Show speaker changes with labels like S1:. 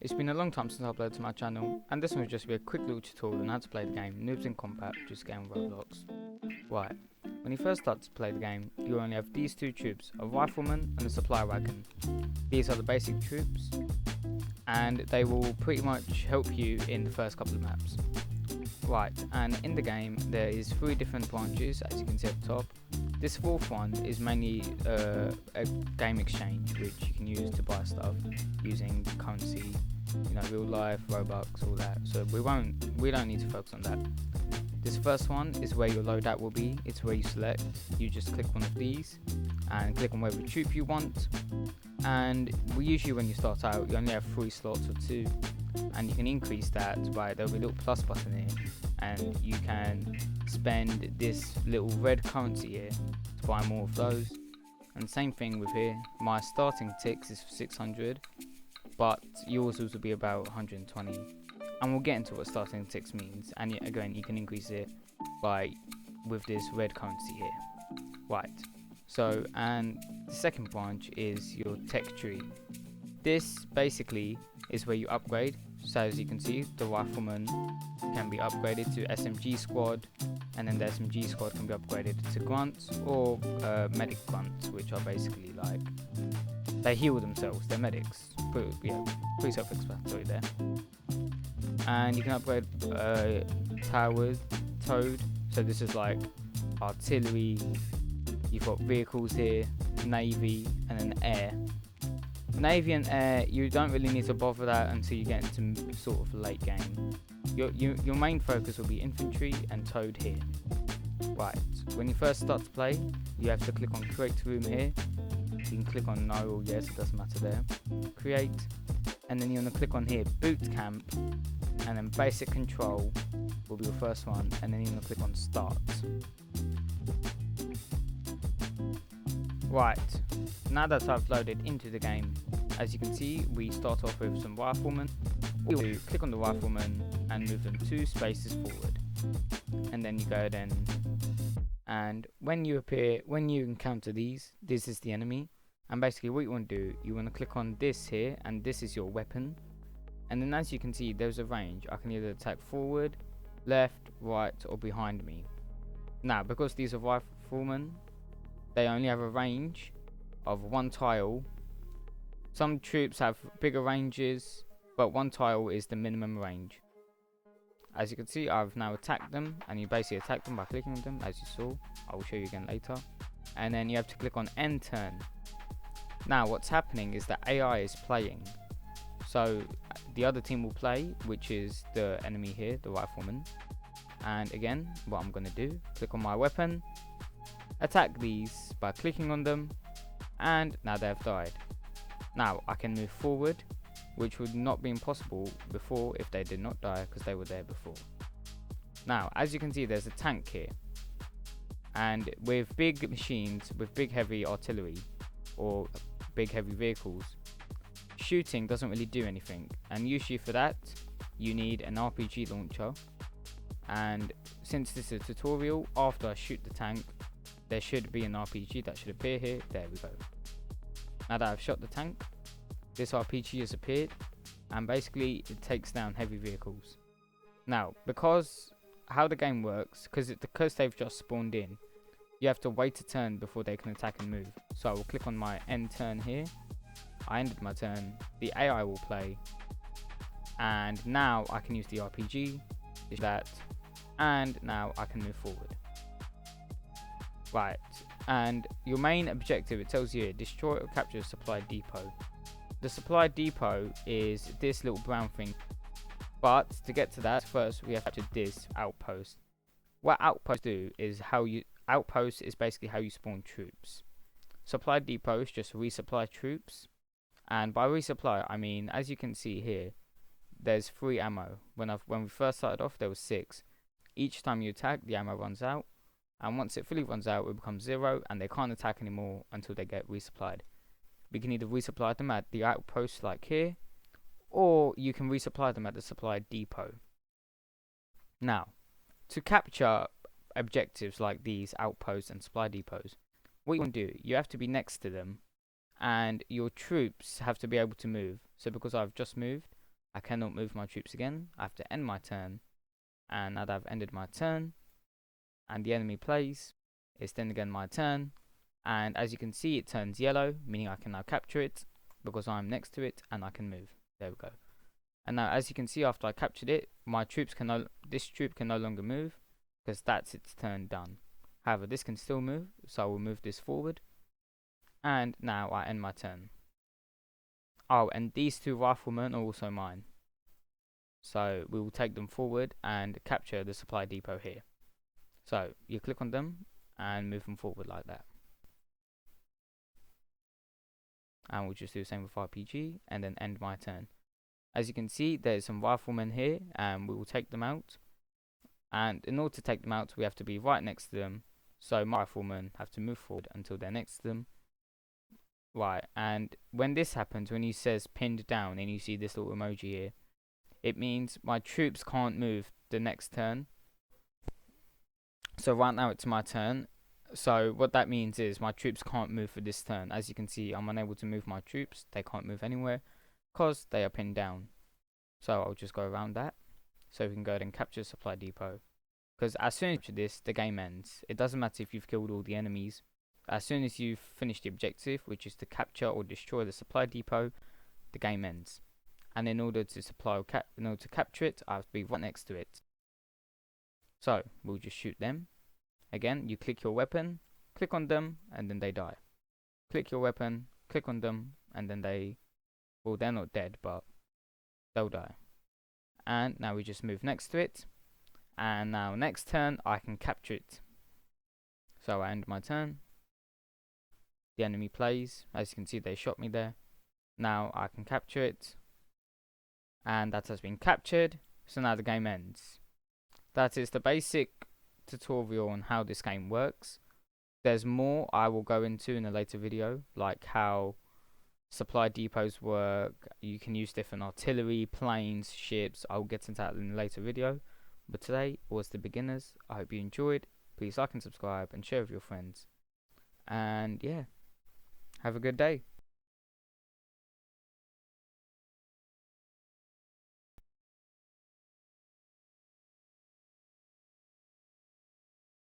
S1: It's been a long time since I uploaded to my channel, and this one will just be a quick little tutorial on how to play the game Noobs in Combat, which is a game on Roblox. Right, when you first start to play the game, you only have these two troops, a rifleman and a supply wagon. These are the basic troops, and they will pretty much help you in the first couple of maps. Right, and in the game there is 3 different branches, as you can see up top. This fourth one is mainly a game exchange, which you can use to buy stuff using currency, real life, Robux, all that. So we don't need to focus on that. This first one is where your loadout will be. It's where you select. You just click one of these and click on whatever troop you want. And usually when you start out, you only have 3 slots or 2, and you can increase that by there'll be a little plus button here, and you can spend this little red currency here to buy more of those. And same thing with here. My starting ticks is 600, but yours will be about 120. And we'll get into what starting ticks means. And again, you can increase it with this red currency here. Right. So, and the second branch is your tech tree. This basically is where you upgrade. So as you can see, the rifleman can be upgraded to SMG squad, and then the SMG squad can be upgraded to grunts or medic grunts, which are basically like they heal themselves. They're medics. Pretty self-explanatory there. And you can upgrade Toad. So this is like artillery. You've got vehicles here, navy, and then air. Navy and air, you don't really need to bother that until you get into sort of late game. Your main focus will be infantry and Toad here. Right, when you first start to play, you have to click on create room here. You can click on no or yes, it doesn't matter there. Create, and then you want to click on here boot camp, and then basic control will be your first one, and then you want to click on start. Right, now that I've loaded into the game, as you can see, we start off with some riflemen. We will click on the riflemen and move them 2 spaces forward, and then you go then, and when you encounter these, this is the enemy. And basically what you want to do, you want to click on this here, and this is your weapon. And then as you can see, there's a range. I can either attack forward, left, right, or behind me. Now because these are riflemen, they only have a range of 1 tile. Some troops have bigger ranges, but 1 tile is the minimum range. As you can see, I've now attacked them, and you basically attack them by clicking on them, as you saw. I will show you again later. And then you have to click on end turn. Now what's happening is that AI is playing. So the other team will play, which is the enemy here, the rifleman. And again, what I'm going to do, click on my weapon, attack these by clicking on them, and now they have died. Now I can move forward, which would not be possible before if they did not die, because they were there before. Now as you can see, there's a tank here, and with big machines, with big heavy artillery or big heavy vehicles, shooting doesn't really do anything, and usually for that you need an RPG launcher. And since this is a tutorial, after I shoot the tank, there should be an RPG that should appear here. There we go. Now that I've shot the tank, this RPG has appeared, and basically it takes down heavy vehicles. Now because how the game works, because they've just spawned in, you have to wait a turn before they can attack and move. So I will click on my end turn here. I ended my turn, the AI will play, and now I can use the RPG, and now I can move forward. Right, and your main objective, it tells you here, destroy or capture a supply depot. The supply depot is this little brown thing, but to get to that, first we have to this outpost. What outposts do is outpost is basically how you spawn troops. Supply depot is just resupply troops, and by resupply I mean, as you can see here, there's 3 ammo. When we first started off, there was 6. Each time you attack, the ammo runs out, and once it fully runs out, it becomes 0, and they can't attack anymore until they get resupplied. We can either resupply them at the outpost like here, or you can resupply them at the supply depot. Now, to capture objectives like these outposts and supply depots, what you want to do, you have to be next to them, and your troops have to be able to move. So because I've just moved, I cannot move my troops again. I have to end my turn. And now that I've ended my turn and the enemy plays, it's then again my turn. And as you can see, it turns yellow, meaning I can now capture it because I'm next to it and I can move. There we go. And now as you can see, after I captured it, this troop can no longer move because that's its turn done. However, this can still move, so I will move this forward. And now I end my turn. Oh, and these 2 riflemen are also mine. So we will take them forward and capture the supply depot here. So you click on them and move them forward like that. And we'll just do the same with RPG and then end my turn. As you can see, there's some riflemen here and we will take them out. And in order to take them out, we have to be right next to them. So my riflemen have to move forward until they're next to them. Right, and when this happens, when he says pinned down and you see this little emoji here, it means my troops can't move the next turn. So right now it's my turn. So what that means is my troops can't move for this turn. As you can see, I'm unable to move my troops. They can't move anywhere because they are pinned down. So I'll just go around that. So we can go ahead and capture supply depot. Because as soon as you capture this, the game ends. It doesn't matter if you've killed all the enemies. As soon as you've finished the objective, which is to capture or destroy the supply depot, the game ends. And in order to capture it, I have to be right next to it. So we'll just shoot them. Again, you click your weapon, click on them, and then they die. Click your weapon, click on them, and then they're not dead, but they'll die. And now we just move next to it. And now next turn, I can capture it. So I end my turn. The enemy plays. As you can see, they shot me there. Now I can capture it. And that has been captured. So now the game ends. That is the basic tutorial on how this game works. There's more I will go into in a later video, like how supply depots work. You can use different artillery, planes, ships. I'll get into that in a later video. But today was the beginners. I hope you enjoyed. Please like and subscribe and share with your friends. And yeah, have a good day.